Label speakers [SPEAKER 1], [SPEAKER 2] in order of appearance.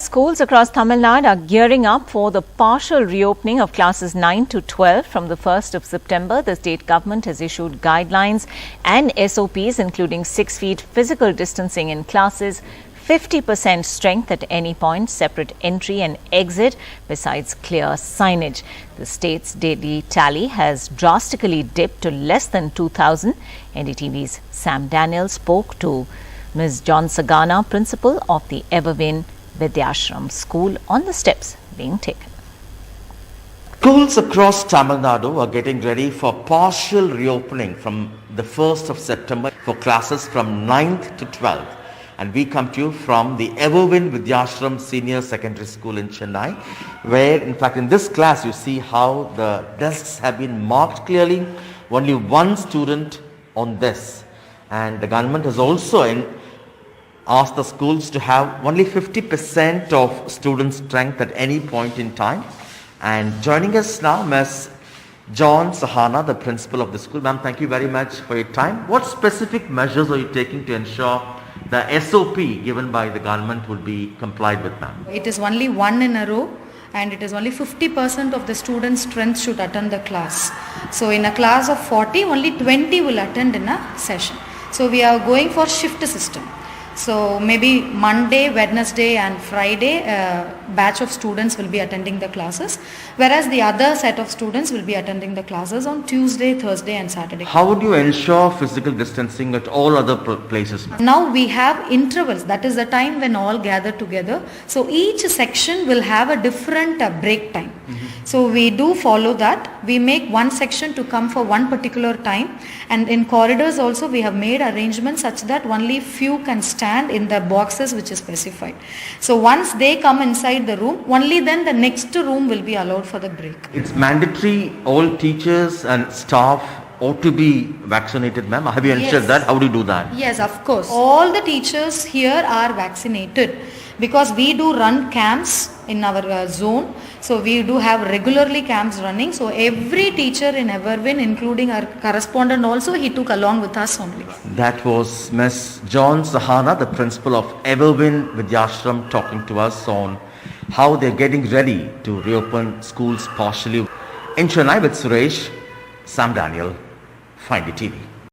[SPEAKER 1] schools across Tamil Nadu are gearing up for the partial reopening of classes 9 to 12 from the 1st of September. The state government has issued guidelines and SOPs including 6 feet physical distancing in classes, 50% strength at any point, separate entry and exit, besides clear signage. The state's daily tally has drastically dipped to less than 2,000. NDTV's Sam Daniel spoke to Ms. John Sagana, principal of the Everwin Vidyashram School, on the steps being taken.
[SPEAKER 2] Schools across Tamil Nadu are getting ready for partial reopening from the 1st of September for classes from 9th to 12th. And we come to you from the Everwin Vidyashram Senior Secondary School in Chennai, where in fact in this class you see how the desks have been marked clearly, only one student on this. And the government has also asked the schools to have only 50% of student strength at any point in time. And joining us now, Ms. John Sagana, the principal of the school. Ma'am, thank you very much for your time. What specific measures are you taking to ensure the SOP given by the government will be complied with, ma'am?
[SPEAKER 3] It is only one in a row, and it is only 50% of the students' strength should attend the class. So in a class of 40, only 20 will attend in a session. So we are going for shift system. So maybe Monday, Wednesday and Friday batch of students will be attending the classes, whereas the other set of students will be attending the classes on Tuesday, Thursday and Saturday.
[SPEAKER 2] How would you ensure physical distancing at all other places?
[SPEAKER 3] Now we have intervals, that is the time when all gather together. So each section will have a different break time. So we do follow that. We make one section to come for one particular time, and in corridors also we have made arrangements such that only few can stand in the boxes which is specified. So once they come inside the room, only then the next room will be allowed for the break.
[SPEAKER 2] It's mandatory all teachers and staff ought to be vaccinated, ma'am. Have you ensured that? How do you do that?
[SPEAKER 3] Yes, of course. All the teachers here are vaccinated because we do run camps in our zone. So we do have regularly camps running. So every teacher in Everwin, including our correspondent also, he took along with us only. That
[SPEAKER 2] was Ms. John Sagana, the principal of Everwin Vidyashram, talking to us on how they're getting ready to reopen schools partially. In Chennai with Suresh, Sam Daniel, Find It TV.